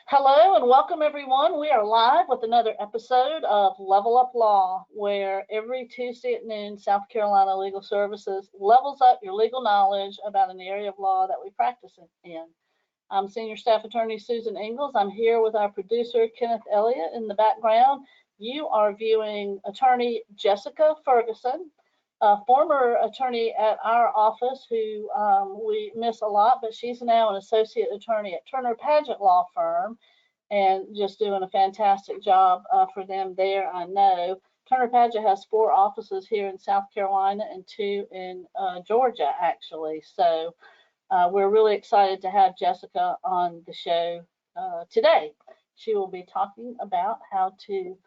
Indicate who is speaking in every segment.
Speaker 1: Hello and welcome everyone. We are live with another episode of Level Up Law, where every Tuesday at noon, South Carolina Legal Services levels up your legal knowledge about an area of law that we practice in. I'm Senior Staff Attorney Susan Ingalls. I'm here with our producer, Kenneth Elliott, in the background. You are viewing Attorney Jessica Ferguson, a former attorney at our office who we miss a lot, but she's now an associate attorney at Turner Paget Law Firm and just doing a fantastic job for them there, I know. Turner Paget has 4 offices here in South Carolina and 2 in Georgia, actually. So we're really excited to have Jessica on the show today. She will be talking about how to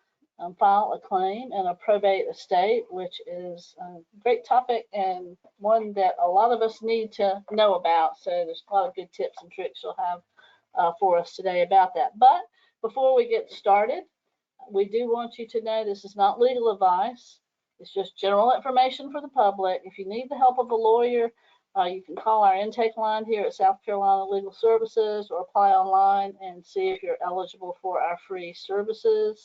Speaker 1: file a claim in a probate estate, which is a great topic and one that a lot of us need to know about. So there's a lot of good tips and tricks you'll have for us today about that. But before we get started, we do want you to know this is not legal advice. It's just general information for the public. If you need the help of a lawyer, you can call our intake line here at South Carolina Legal Services or apply online and see if you're eligible for our free services.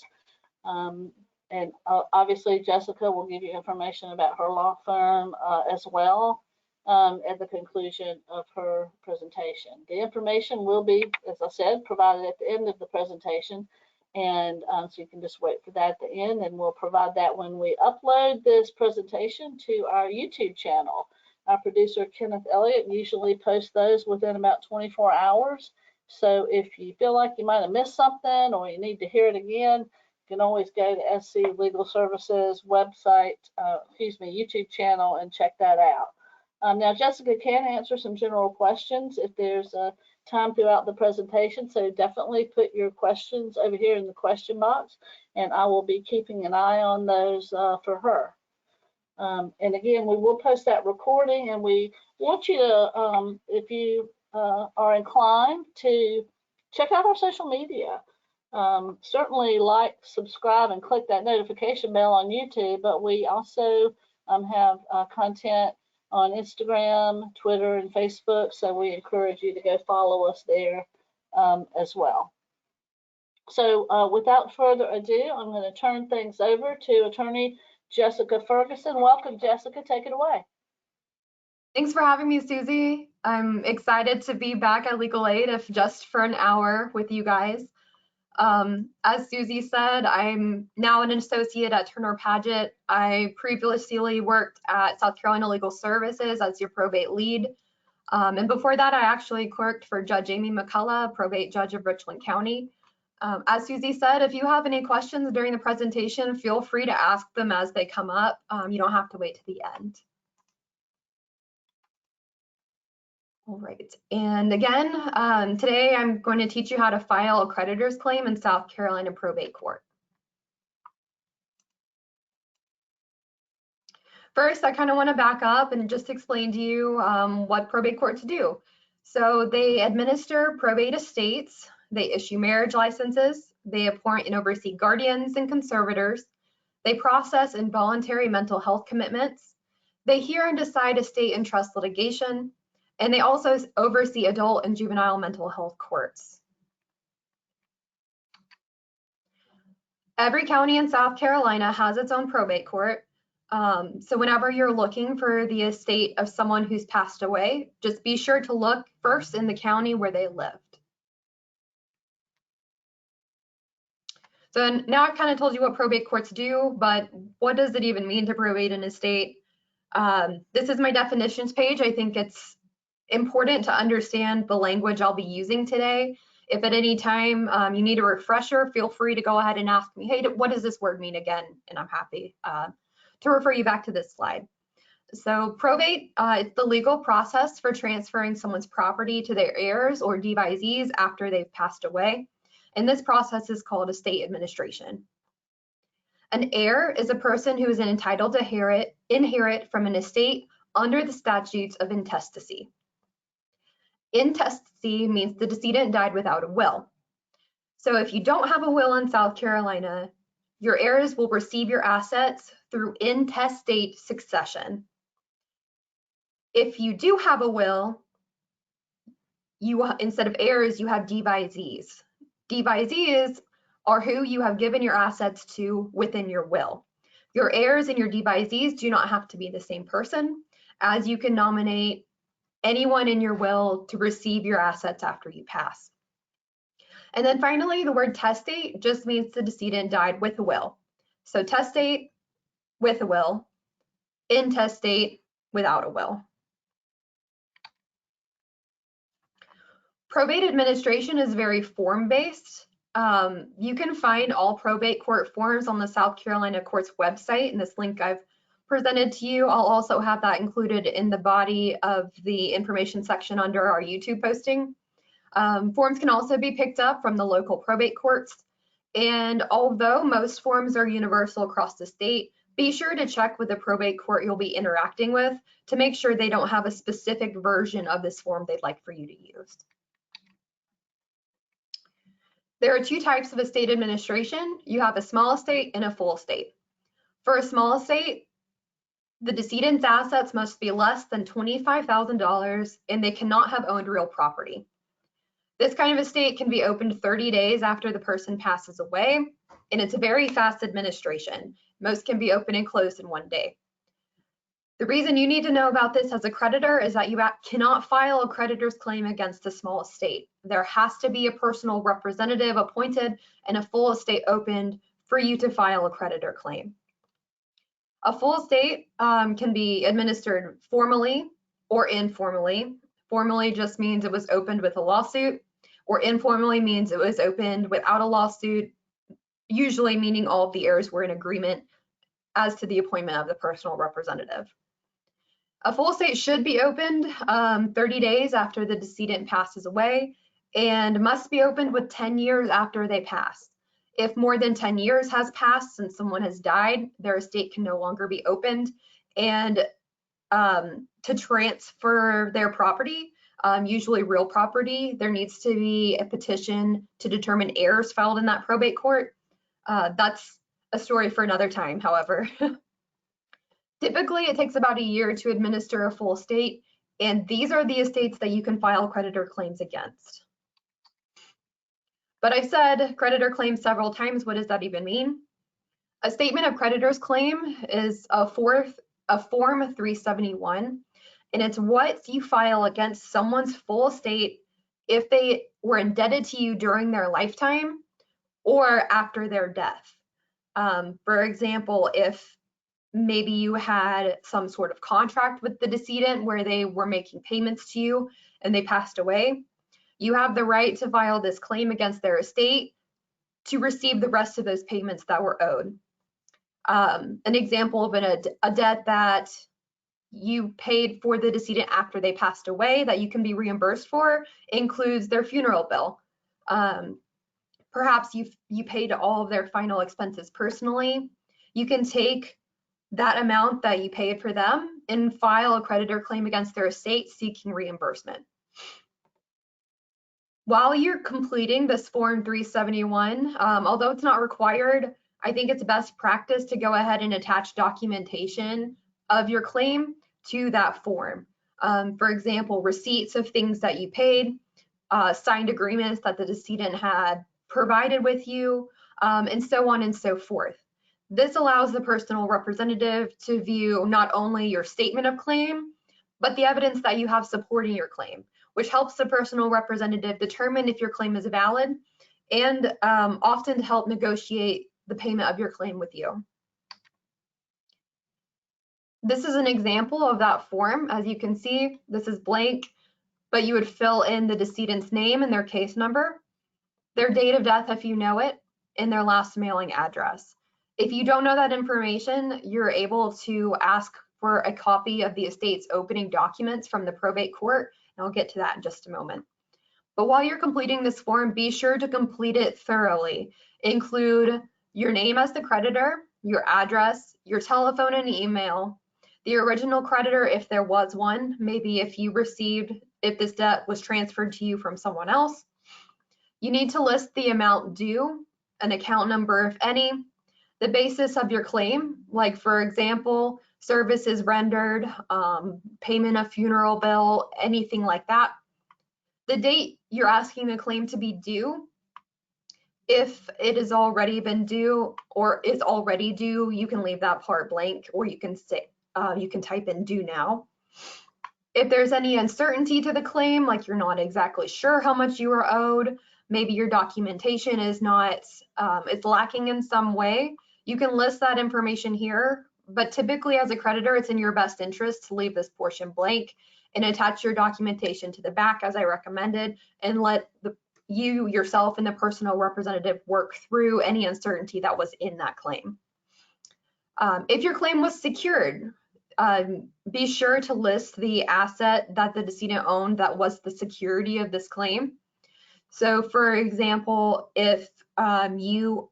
Speaker 1: And obviously Jessica will give you information about her law firm as well at the conclusion of her presentation. The information will be, as I said, provided at the end of the presentation, and so you can just wait for that at the end, and we'll provide that when we upload this presentation to our YouTube channel. Our producer, Kenneth Elliott, usually posts those within about 24 hours. So if you feel like you might have missed something or you need to hear it again, you can always go to SC Legal Services website, YouTube channel, and check that out. Now, Jessica can answer some general questions if there's time throughout the presentation, so definitely put your questions over here in the question box, and I will be keeping an eye on those for her. And again, we will post that recording, and we want you to, if you are inclined, to check out our social media. Certainly like, subscribe, and click that notification bell on YouTube, but we also have content on Instagram, Twitter, and Facebook, so we encourage you to go follow us there as well. So without further ado, I'm going to turn things over to Attorney Jessica Ferguson. Welcome, Jessica. Take it away.
Speaker 2: Thanks for having me, Susie. I'm excited to be back at Legal Aid, if just for an hour, with you guys. As Susie said, I'm now an associate at Turner Paget. I previously worked at South Carolina Legal Services as your probate lead. And before that, I actually clerked for Judge Amy McCullough, probate judge of Richland County. As Susie said, if you have any questions during the presentation, feel free to ask them as they come up. You don't have to wait to the end. All right, and again, today I'm going to teach you how to file a creditor's claim in South Carolina probate court. First, I kind of want to back up and just explain to you what probate courts do. So they administer probate estates, they issue marriage licenses, they appoint and oversee guardians and conservators, they process involuntary mental health commitments, they hear and decide estate and trust litigation, and they also oversee adult and juvenile mental health courts. Every county in South Carolina has its own probate court. So whenever you're looking for the estate of someone who's passed away, just be sure to look first in the county where they lived. So now I've kind of told you what probate courts do, but what does it even mean to probate an estate? This is my definitions page. I think it's important to understand the language I'll be using today. If at any time you need a refresher, feel free to go ahead and ask me, hey, what does this word mean again? And I'm happy to refer you back to this slide. So probate, it's the legal process for transferring someone's property to their heirs or devisees after they've passed away. And this process is called estate administration. An heir is a person who is entitled to inherit from an estate under the statutes of intestacy. Intestacy means the decedent died without a will. So if you don't have a will in South Carolina, your heirs will receive your assets through intestate succession. If you do have a will, instead of heirs, you have devisees. Devisees are who you have given your assets to within your will. Your heirs and your devisees do not have to be the same person, as you can nominate anyone in your will to receive your assets after you pass. And then finally, the word testate just means the decedent died with a will. So testate with a will, intestate without a will. Probate administration is very form-based. You can find all probate court forms on the South Carolina Court's website, and this link I've presented to you. I'll also have that included in the body of the information section under our YouTube posting. Forms can also be picked up from the local probate courts. And although most forms are universal across the state, be sure to check with the probate court you'll be interacting with to make sure they don't have a specific version of this form they'd like for you to use. There are two types of estate administration. You have a small estate and a full estate. For a small estate, the decedent's assets must be less than $25,000 and they cannot have owned real property. This kind of estate can be opened 30 days after the person passes away, and it's a very fast administration. Most can be opened and closed in 1 day. The reason you need to know about this as a creditor is that you cannot file a creditor's claim against a small estate. There has to be a personal representative appointed and a full estate opened for you to file a creditor claim. A full estate can be administered formally or informally. Formally just means it was opened with a lawsuit, or informally means it was opened without a lawsuit, usually meaning all of the heirs were in agreement as to the appointment of the personal representative. A full estate should be opened 30 days after the decedent passes away and must be opened with 10 years after they pass. If more than 10 years has passed since someone has died, their estate can no longer be opened. And to transfer their property, usually real property, there needs to be a petition to determine heirs filed in that probate court. That's a story for another time, however. Typically, it takes about a year to administer a full estate, and these are the estates that you can file creditor claims against. But I've said creditor claim several times. What does that even mean? A statement of creditor's claim is a Form 371, and it's what you file against someone's full estate if they were indebted to you during their lifetime or after their death. For example, if maybe you had some sort of contract with the decedent where they were making payments to you and they passed away, you have the right to file this claim against their estate to receive the rest of those payments that were owed. An example of a debt that you paid for the decedent after they passed away that you can be reimbursed for includes their funeral bill. Perhaps you paid all of their final expenses personally. You can take that amount that you paid for them and file a creditor claim against their estate seeking reimbursement. While you're completing this Form 371, although it's not required, I think it's best practice to go ahead and attach documentation of your claim to that form. For example, receipts of things that you paid, signed agreements that the decedent had provided with you, and so on and so forth. This allows the personal representative to view not only your statement of claim, but the evidence that you have supporting your claim, which helps the personal representative determine if your claim is valid and often to help negotiate the payment of your claim with you. This is an example of that form. As you can see, this is blank, but you would fill in the decedent's name and their case number, their date of death if you know it, and their last mailing address. If you don't know that information, you're able to ask for a copy of the estate's opening documents from the probate court, and I'll get to that in just a moment. But while you're completing this form, be sure to complete it thoroughly. Include your name as the creditor, your address, your telephone and email, the original creditor if there was one, maybe if this debt was transferred to you from someone else. You need to list the amount due, an account number if any, the basis of your claim, like for example, services rendered, payment of funeral bill, anything like that. The date you're asking the claim to be due, If it has already been due or is already due, you can leave that part blank, or you can say, you can type in due now. If there's any uncertainty to the claim, like you're not exactly sure how much you are owed, maybe your documentation is not, it's lacking in some way, you can list that information here. But typically as a creditor, it's in your best interest to leave this portion blank and attach your documentation to the back as I recommended, and let you yourself and the personal representative work through any uncertainty that was in that claim. If your claim was secured, be sure to list the asset that the decedent owned that was the security of this claim. So for example, if you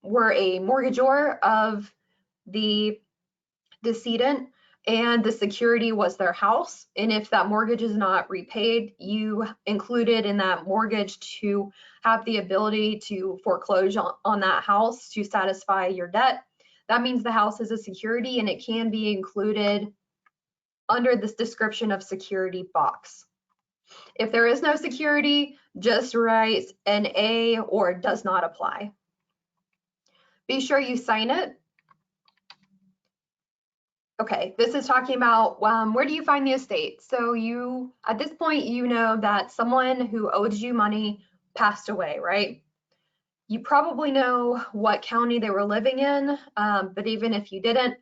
Speaker 2: were a mortgagor of the decedent and the security was their house, and if that mortgage is not repaid, you included in that mortgage to have the ability to foreclose on that house to satisfy your debt. That means the house is a security and it can be included under this description of security box. If there is no security, just write an A or does not apply. Be sure you sign it. Okay, this is talking about where do you find the estate? So you, at this point, you know that someone who owed you money passed away, right? You probably know what county they were living in, but even if you didn't,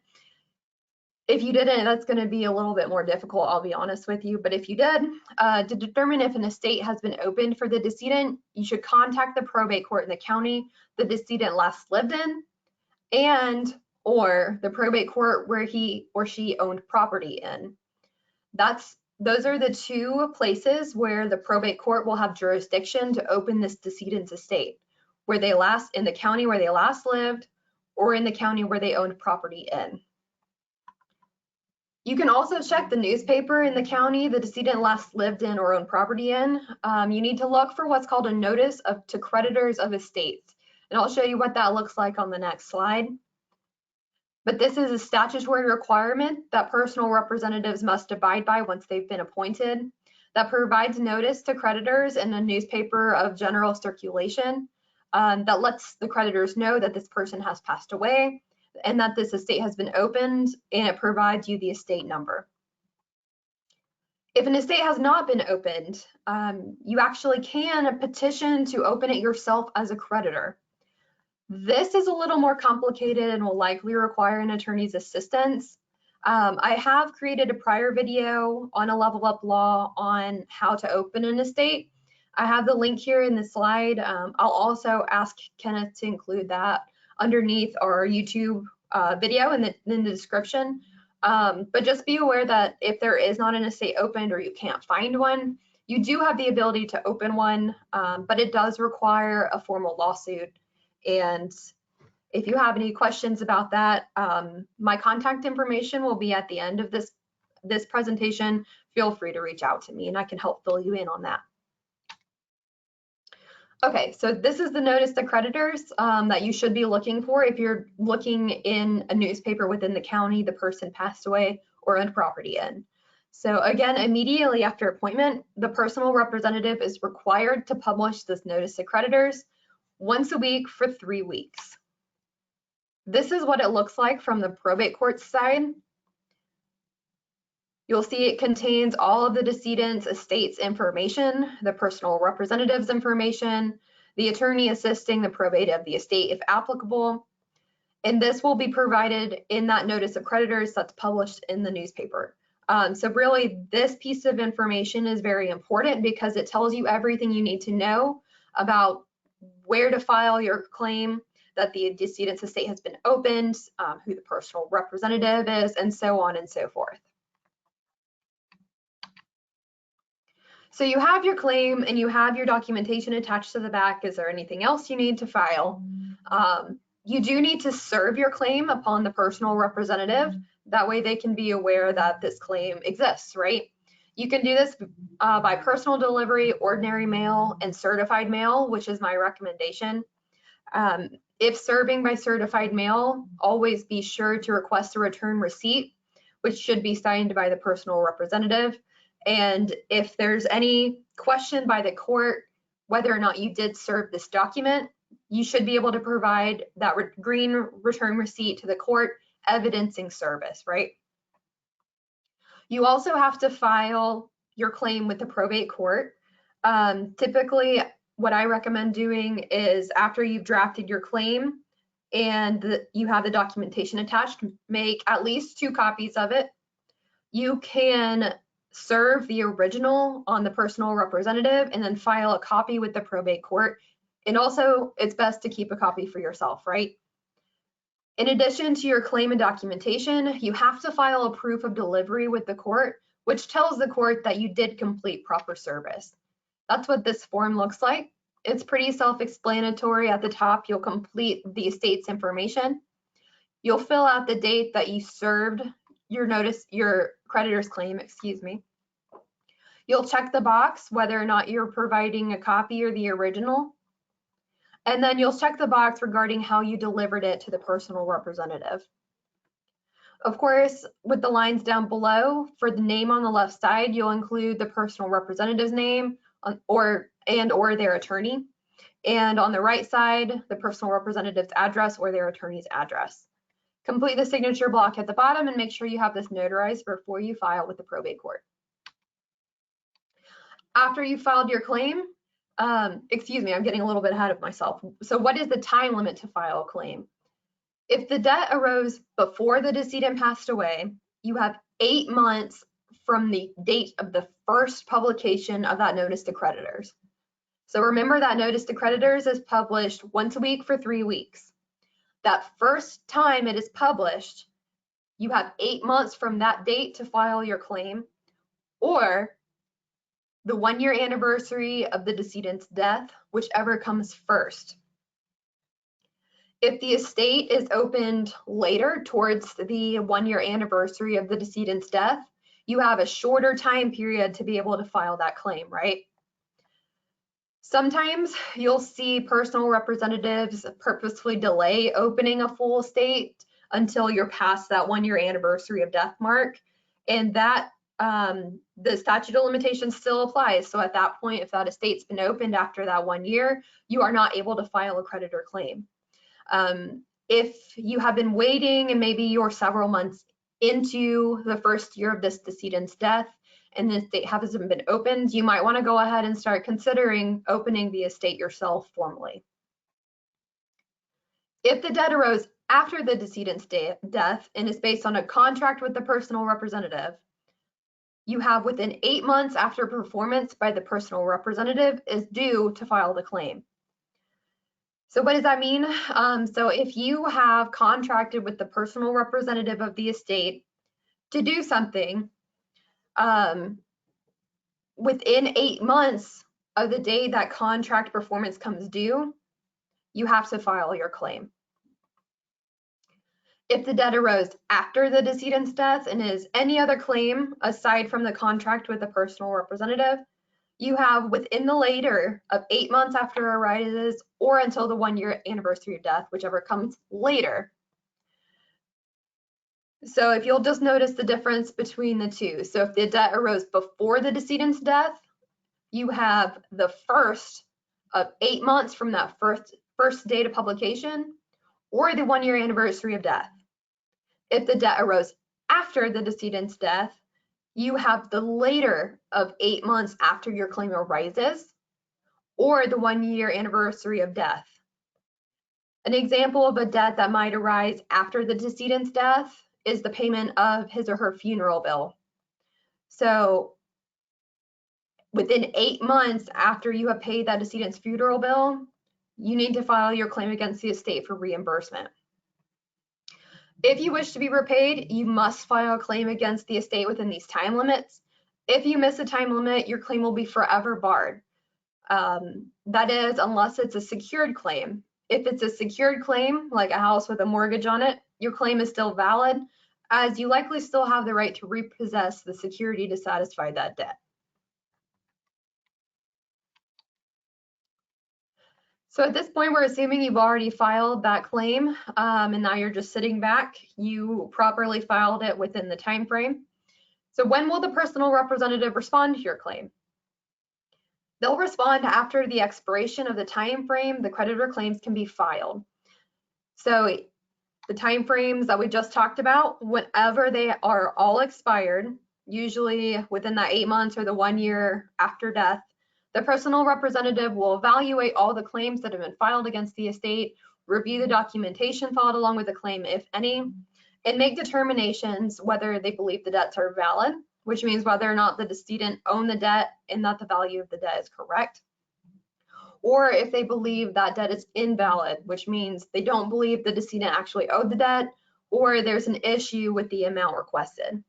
Speaker 2: that's going to be a little bit more difficult, I'll be honest with you. But if you did, to determine if an estate has been opened for the decedent, you should contact the probate court in the county the decedent last lived in, and or the probate court where he or she owned property in. Those are the two places where the probate court will have jurisdiction to open this decedent's estate, in the county where they last lived, or in the county where they owned property in. You can also check the newspaper in the county the decedent last lived in or owned property in. You need to look for what's called a notice to creditors of estates, and I'll show you what that looks like on the next slide. But this is a statutory requirement that personal representatives must abide by once they've been appointed, that provides notice to creditors in a newspaper of general circulation that lets the creditors know that this person has passed away and that this estate has been opened, and it provides you the estate number. If an estate has not been opened, you actually can petition to open it yourself as a creditor. This is a little more complicated and will likely require an attorney's assistance. I have created a prior video on a Level Up Law on how to open an estate. I have the link here in the slide. I'll also ask Kenneth to include that underneath our YouTube video in the description. But just be aware that if there is not an estate opened or you can't find one, you do have the ability to open one, but it does require a formal lawsuit. And if you have any questions about that, my contact information will be at the end of this presentation. Feel free to reach out to me and I can help fill you in on that. Okay, so this is the notice to creditors that you should be looking for if you're looking in a newspaper within the county the person passed away or owned property in. So again, immediately after appointment, the personal representative is required to publish this notice to creditors once a week for 3 weeks. This is what it looks like from the probate court side. You'll see it contains all of the decedent's estate's information, the personal representative's information, the attorney assisting the probate of the estate if applicable, and this will be provided in that notice of creditors that's published in the newspaper. So really, this piece of information is very important because it tells you everything you need to know about where to file your claim, that the decedent's estate has been opened, who the personal representative is, and so on and so forth. So you have your claim and you have your documentation attached to the back. Is there anything else you need to file? You do need to serve your claim upon the personal representative. That way they can be aware that this claim exists, right? You can do this by personal delivery, ordinary mail, and certified mail, which is my recommendation. If serving by certified mail, always be sure to request a return receipt, which should be signed by the personal representative. And if there's any question by the court whether or not you did serve this document, you should be able to provide that green return receipt to the court evidencing service, right? You also have to file your claim with the probate court. Typically, what I recommend doing is after you've drafted your claim and you have the documentation attached, make at least 2 copies of it. You can serve the original on the personal representative and then file a copy with the probate court. And also, it's best to keep a copy for yourself, right? In addition to your claim and documentation, you have to file a proof of delivery with the court, which tells the court that you did complete proper service. That's what this form looks like. It's pretty self-explanatory. At the top, you'll complete the estate's information. You'll fill out the date that you served your creditor's claim, excuse me. You'll check the box whether or not you're providing a copy or the original. And then you'll check the box regarding how you delivered it to the personal representative. Of course, with the lines down below, for the name on the left side, you'll include the personal representative's name or their attorney. And on the right side, the personal representative's address or their attorney's address. Complete the signature block at the bottom and make sure you have this notarized before you file with the probate court. After you filed your claim, excuse me, I'm getting a little bit ahead of myself. So what is the time limit to file a claim? If the debt arose before the decedent passed away, you have 8 months from the date of the first publication of that notice to creditors. So remember that notice to creditors is published once a week for 3 weeks. That first time it is published, you have 8 months from that date to file your claim, or the 1-year anniversary of the decedent's death, whichever comes first. If the estate is opened later towards the 1-year anniversary of the decedent's death, you have a shorter time period to be able to file that claim, right? Sometimes you'll see personal representatives purposefully delay opening a full estate until you're past that 1-year anniversary of death mark, and that the statute of limitations still applies. So at that point, if that estate's been opened after that 1 year, you are not able to file a creditor claim. If you have been waiting and maybe you're several months into the first year of this decedent's death and the estate hasn't been opened, you might want to go ahead and start considering opening the estate yourself formally. If the debt arose after the decedent's death and is based on a contract with the personal representative, you have within 8 months after performance by the personal representative is due to file the claim. So what does that mean? So if you have contracted with the personal representative of the estate to do something within 8 months of the day that contract performance comes due, you have to file your claim. If the debt arose after the decedent's death and is any other claim aside from the contract with the personal representative, you have within the later of 8 months after it arises or until the 1-year anniversary of death, whichever comes later. So if you'll just notice the difference between the two. So if the debt arose before the decedent's death, you have the first of 8 months from that first date of publication or the 1-year anniversary of death. If the debt arose after the decedent's death, you have the later of 8 months after your claim arises or the 1-year anniversary of death. An example of a debt that might arise after the decedent's death is the payment of his or her funeral bill. So within 8 months after you have paid that decedent's funeral bill, you need to file your claim against the estate for reimbursement. If you wish to be repaid, you must file a claim against the estate within these time limits. If you miss a time limit, your claim will be forever barred. That is, unless it's a secured claim. If it's a secured claim, like a house with a mortgage on it, your claim is still valid, as you likely still have the right to repossess the security to satisfy that debt. So at this point, we're assuming you've already filed that claim, and now you're just sitting back. You properly filed it within the time frame. So when will the personal representative respond to your claim? They'll respond after the expiration of the time frame the creditor claims can be filed. So the time frames that we just talked about, whenever they are all expired, usually within that 8 months or the 1 year after death, the personal representative will evaluate all the claims that have been filed against the estate, review the documentation filed along with the claim, if any, and make determinations whether they believe the debts are valid, which means whether or not the decedent owned the debt and that the value of the debt is correct, or if they believe that debt is invalid, which means they don't believe the decedent actually owed the debt, or there's an issue with the amount requested.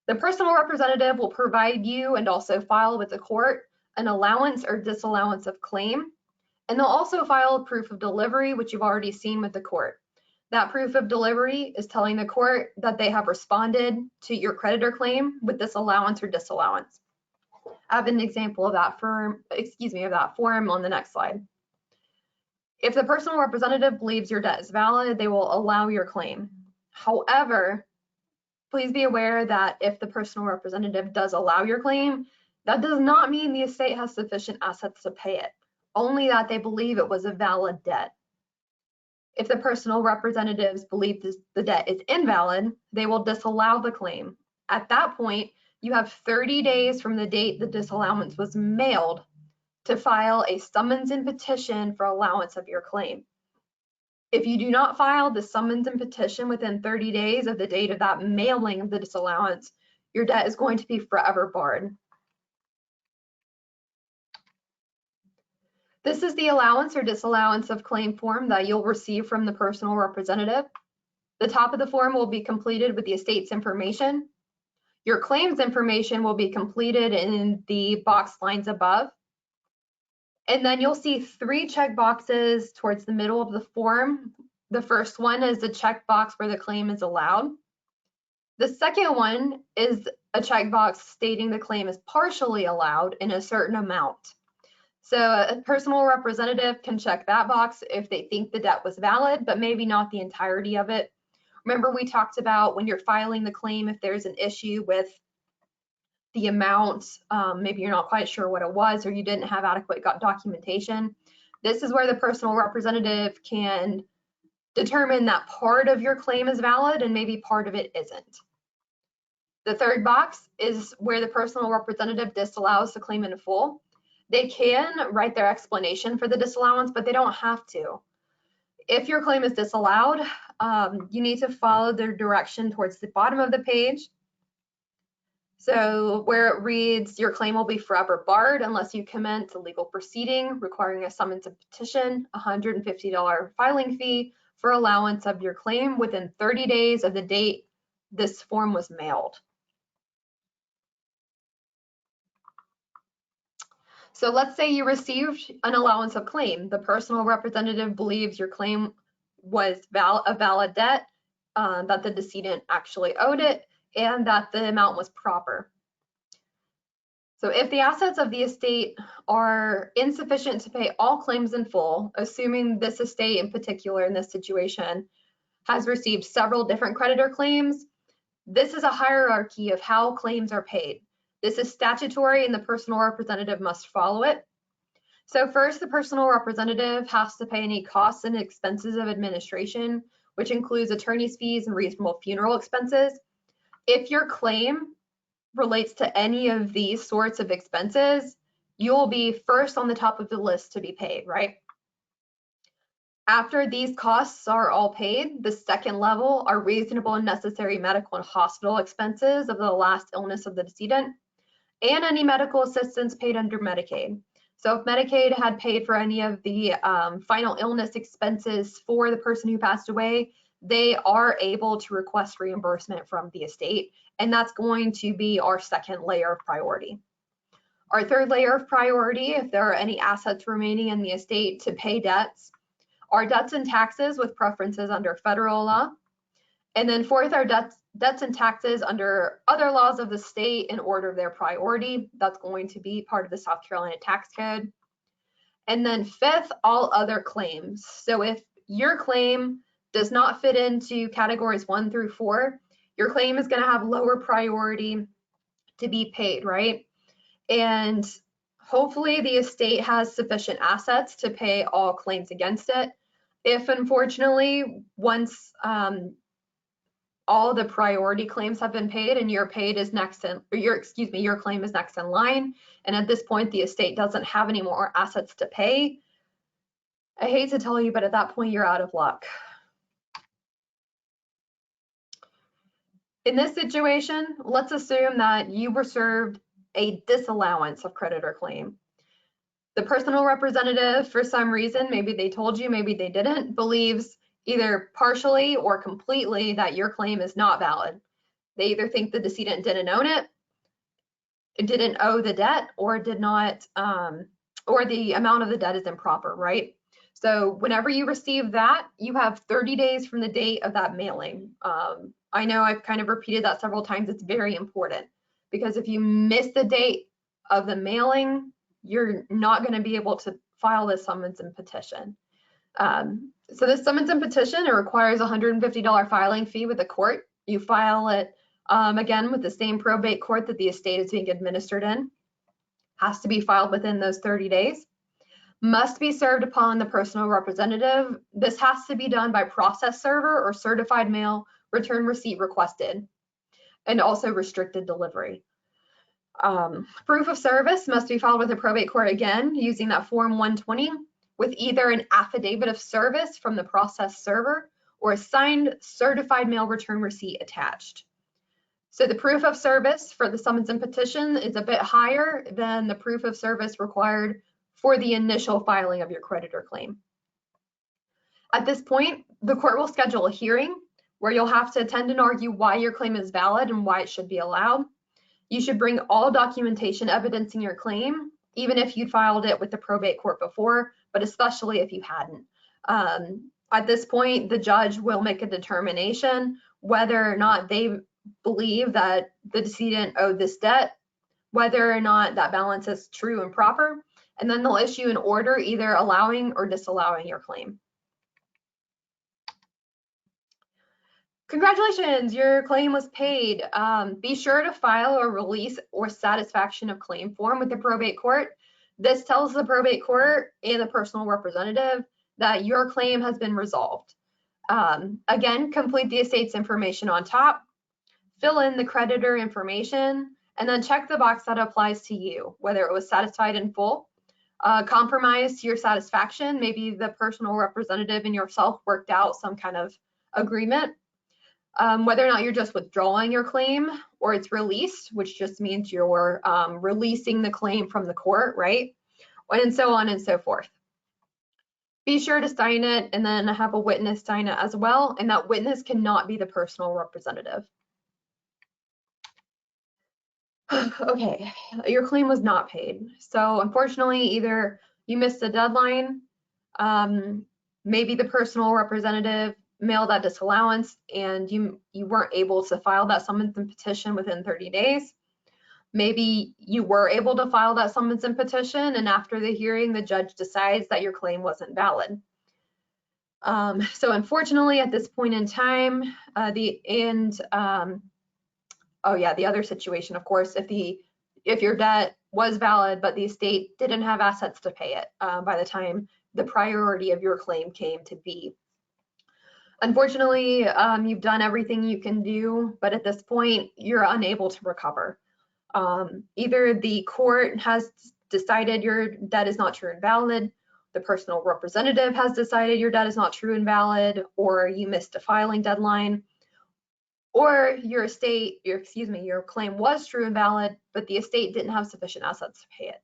Speaker 2: The personal representative will provide you and also file with the court an allowance or disallowance of claim, and they'll also file a proof of delivery, which you've already seen with the court. That proof of delivery is telling the court that they have responded to your creditor claim with this allowance or disallowance. I have an example of that form on the next slide. If the personal representative believes your debt is valid, they will allow your claim. However, please be aware that if the personal representative does allow your claim, that does not mean the estate has sufficient assets to pay it, only that they believe it was a valid debt. If the personal representatives believe the debt is invalid, they will disallow the claim. At that point, you have 30 days from the date the disallowance was mailed to file a summons and petition for allowance of your claim. If you do not file the summons and petition within 30 days of the date of that mailing of the disallowance, your debt is going to be forever barred. This is the allowance or disallowance of claim form that you'll receive from the personal representative. The top of the form will be completed with the estate's information. Your claims information will be completed in the box lines above. And then you'll see 3 check boxes towards the middle of the form. The first one is the check box where the claim is allowed. The second one is a check box stating the claim is partially allowed in a certain amount. So a personal representative can check that box if they think the debt was valid, but maybe not the entirety of it. Remember, we talked about when you're filing the claim, if there's an issue with the amount, maybe you're not quite sure what it was or you didn't have adequate documentation. This is where the personal representative can determine that part of your claim is valid and maybe part of it isn't. The third box is where the personal representative disallows the claim in full. They can write their explanation for the disallowance, but they don't have to. If your claim is disallowed, you need to follow their direction towards the bottom of the page. So where it reads, your claim will be forever barred unless you commence a legal proceeding requiring a summons and petition, $150 filing fee for allowance of your claim within 30 days of the date this form was mailed. So let's say you received an allowance of claim. The personal representative believes your claim was a valid debt, that the decedent actually owed it, and that the amount was proper. So if the assets of the estate are insufficient to pay all claims in full, assuming this estate in particular in this situation has received several different creditor claims, this is a hierarchy of how claims are paid. This is statutory and the personal representative must follow it. So first, the personal representative has to pay any costs and expenses of administration, which includes attorney's fees and reasonable funeral expenses. If your claim relates to any of these sorts of expenses, you'll be first on the top of the list to be paid, right? After these costs are all paid, the second level are reasonable and necessary medical and hospital expenses of the last illness of the decedent, and any medical assistance paid under Medicaid. So if Medicaid had paid for any of the final illness expenses for the person who passed away, they are able to request reimbursement from the estate, and that's going to be our second layer of priority. Our third layer of priority, if there are any assets remaining in the estate to pay debts, are debts and taxes with preferences under federal law. And then fourth are debts and taxes under other laws of the state in order of their priority. That's going to be part of the South Carolina tax code. And then fifth, all other claims. So if your claim does not fit into categories 1 through 4, your claim is going to have lower priority to be paid, right? And hopefully the estate has sufficient assets to pay all claims against it. If unfortunately, once all the priority claims have been paid and your claim is next in line, and at this point the estate doesn't have any more assets to pay, I hate to tell you, but at that point you're out of luck. In this situation, let's assume that you were served a disallowance of creditor claim. The personal representative, for some reason, maybe they told you, maybe they didn't, believes either partially or completely that your claim is not valid. They either think the decedent didn't own it, didn't owe the debt, or did not, or the amount of the debt is improper, right? So whenever you receive that, you have 30 days from the date of that mailing. I know I've kind of repeated that several times. It's very important because if you miss the date of the mailing, you're not going to be able to file this summons and petition. So this summons and petition, it requires a $150 filing fee with the court. You file it again with the same probate court that the estate is being administered in. Has to be filed within those 30 days. Must be served upon the personal representative. This has to be done by process server or certified mail, return receipt requested, and also restricted delivery. Proof of service must be filed with the probate court again using that form 120 with either an affidavit of service from the process server or a signed certified mail return receipt attached. So the proof of service for the summons and petition is a bit higher than the proof of service required for the initial filing of your creditor claim. At this point, the court will schedule a hearing where you'll have to attend and argue why your claim is valid and why it should be allowed. You should bring all documentation evidencing your claim, even if you'd filed it with the probate court before, but especially if you hadn't. At this point, the judge will make a determination whether or not they believe that the decedent owed this debt, whether or not that balance is true and proper, and then they'll issue an order either allowing or disallowing your claim. Congratulations, your claim was paid. Be sure to file a release or satisfaction of claim form with the probate court. This tells the probate court and the personal representative that your claim has been resolved. Again, complete the estate's information on top, fill in the creditor information, and then check the box that applies to you, whether it was satisfied in full, compromise to your satisfaction. Maybe the personal representative and yourself worked out some kind of agreement. Whether or not you're just withdrawing your claim or it's released, which just means you're releasing the claim from the court, right? And so on and so forth. Be sure to sign it and then have a witness sign it as well. And that witness cannot be the personal representative. Okay, your claim was not paid. So unfortunately, either you missed the deadline, maybe the personal representative mailed that disallowance and you weren't able to file that summons and petition within 30 days. Maybe you were able to file that summons and petition, and after the hearing, the judge decides that your claim wasn't valid. So unfortunately, at this point in time, the other situation, of course, if your debt was valid, but the estate didn't have assets to pay it by the time the priority of your claim came to be. Unfortunately, you've done everything you can do, but at this point, you're unable to recover. Either the court has decided your debt is not true and valid, the personal representative has decided your debt is not true and valid, or you missed a filing deadline, or your claim was true and valid, but the estate didn't have sufficient assets to pay it.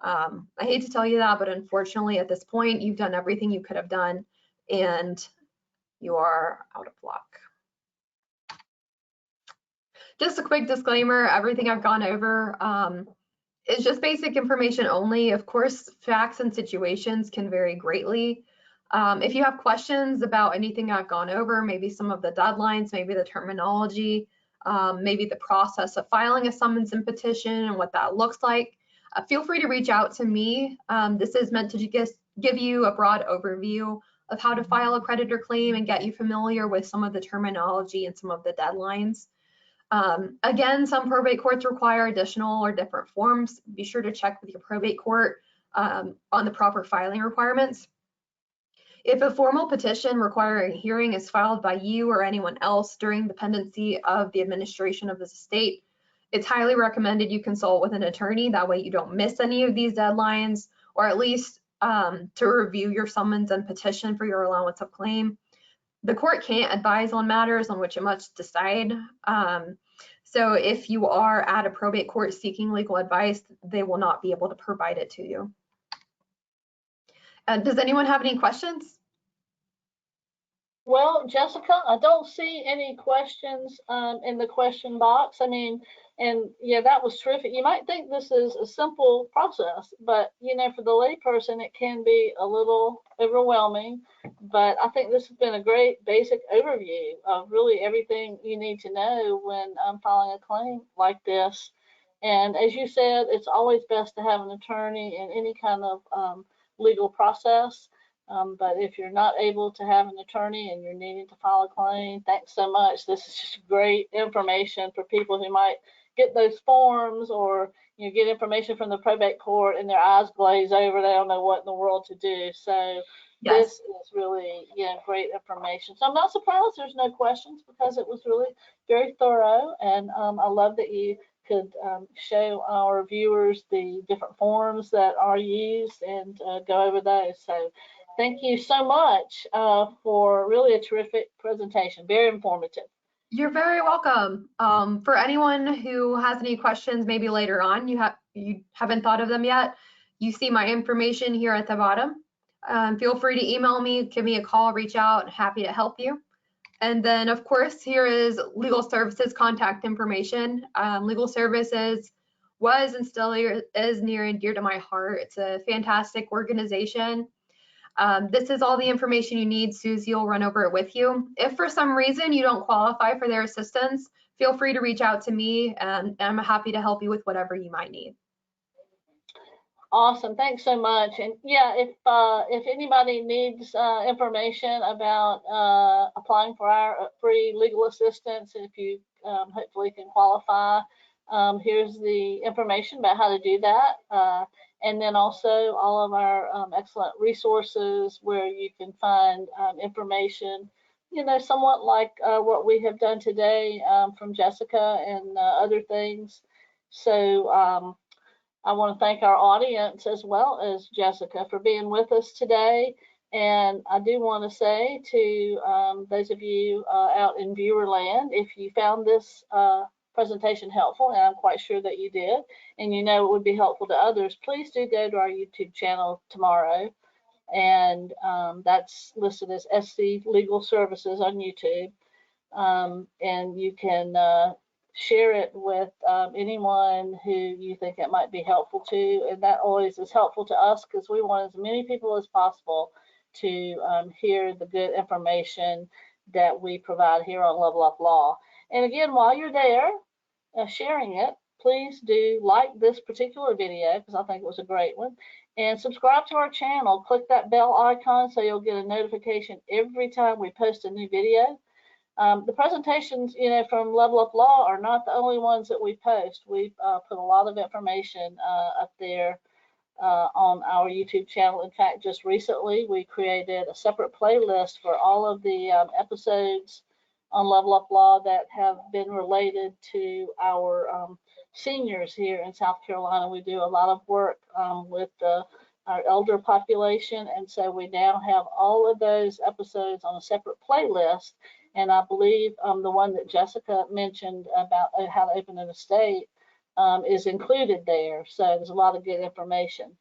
Speaker 2: I hate to tell you that, but unfortunately at this point, you've done everything you could have done and you are out of luck. Just a quick disclaimer, everything I've gone over is just basic information only. Of course, facts and situations can vary greatly. If you have questions about anything I've gone over, maybe some of the deadlines, maybe the terminology, maybe the process of filing a summons and petition and what that looks like, feel free to reach out to me. This is meant to just give you a broad overview of how to file a creditor claim and get you familiar with some of the terminology and some of the deadlines. Again, some probate courts require additional or different forms. Be sure to check with your probate court on the proper filing requirements. If a formal petition requiring a hearing is filed by you or anyone else during the pendency of the administration of this estate, it's highly recommended you consult with an attorney. That way you don't miss any of these deadlines, or at least to review your summons and petition for your allowance of claim. The court can't advise on matters on which it must decide. So if you are at a probate court seeking legal advice, they will not be able to provide it to you. Does anyone have any questions?
Speaker 1: Well, Jessica, I don't see any questions in the question box. I mean, and yeah, that was terrific. You might think this is a simple process, but you know, for the layperson, it can be a little overwhelming. But I think this has been a great basic overview of really everything you need to know when filing a claim like this. And as you said, it's always best to have an attorney in any kind of legal process. But if you're not able to have an attorney and you're needing to file a claim, thanks so much. This is just great information for people who might get those forms, or you know, get information from the probate court and their eyes glaze over. They don't know what in the world to do. So yes, this is really great information. So I'm not surprised there's no questions, because it was really very thorough. And I love that you could show our viewers the different forms that are used and go over those. So thank you so much for really a terrific presentation. Very informative.
Speaker 2: You're very welcome. For anyone who has any questions, maybe later on, you haven't thought of them yet, you see my information here at the bottom. Feel free to email me, give me a call, reach out. Happy to help you. And then, of course, here is Legal Services contact information. Legal Services was and still is near and dear to my heart. It's a fantastic organization. This is all the information you need. Susie will run over it with you. If for some reason you don't qualify for their assistance, feel free to reach out to me, and I'm happy to help you with whatever you might need.
Speaker 1: Awesome, thanks so much. And yeah, if anybody needs information about applying for our free legal assistance, if you hopefully can qualify, here's the information about how to do that. And then also all of our excellent resources where you can find information, you know, somewhat like what we have done today from Jessica and other things. So I want to thank our audience as well as Jessica for being with us today. And I do want to say to those of you out in viewer land, if you found this presentation helpful, and I'm quite sure that you did, and you know it would be helpful to others, please do go to our YouTube channel tomorrow, and that's listed as SC Legal Services on YouTube, and you can share it with anyone who you think it might be helpful to, and that always is helpful to us, because we want as many people as possible to hear the good information that we provide here on Level Up Law. And again, while you're there sharing it, please do like this particular video, because I think it was a great one, and subscribe to our channel. Click that bell icon so you'll get a notification every time we post a new video. The presentations, you know, from Level Up Law are not the only ones that we post. We put a lot of information up there on our YouTube channel. In fact, just recently we created a separate playlist for all of the episodes on Level Up Law that have been related to our seniors here in South Carolina. We do a lot of work with our elder population, and so we now have all of those episodes on a separate playlist. And I believe the one that Jessica mentioned about how to open an estate is included there. So there's a lot of good information.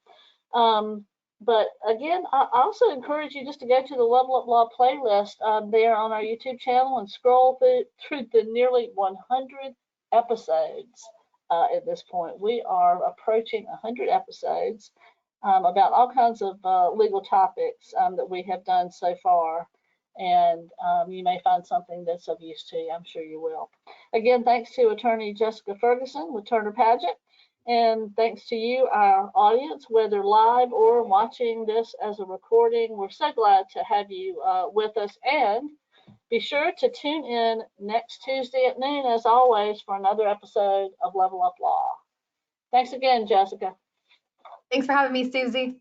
Speaker 1: But again, I also encourage you just to go to the Level Up Law playlist there on our YouTube channel and scroll through the nearly 100 episodes at this point. We are approaching 100 episodes about all kinds of legal topics that we have done so far. And you may find something that's of use to you. I'm sure you will. Again, thanks to Attorney Jessica Ferguson with Turner Paget. And thanks to you, our audience, whether live or watching this as a recording, we're so glad to have you with us. And be sure to tune in next Tuesday at noon, as always, for another episode of Level Up Law. Thanks again, Jessica.
Speaker 2: Thanks for having me, Susie.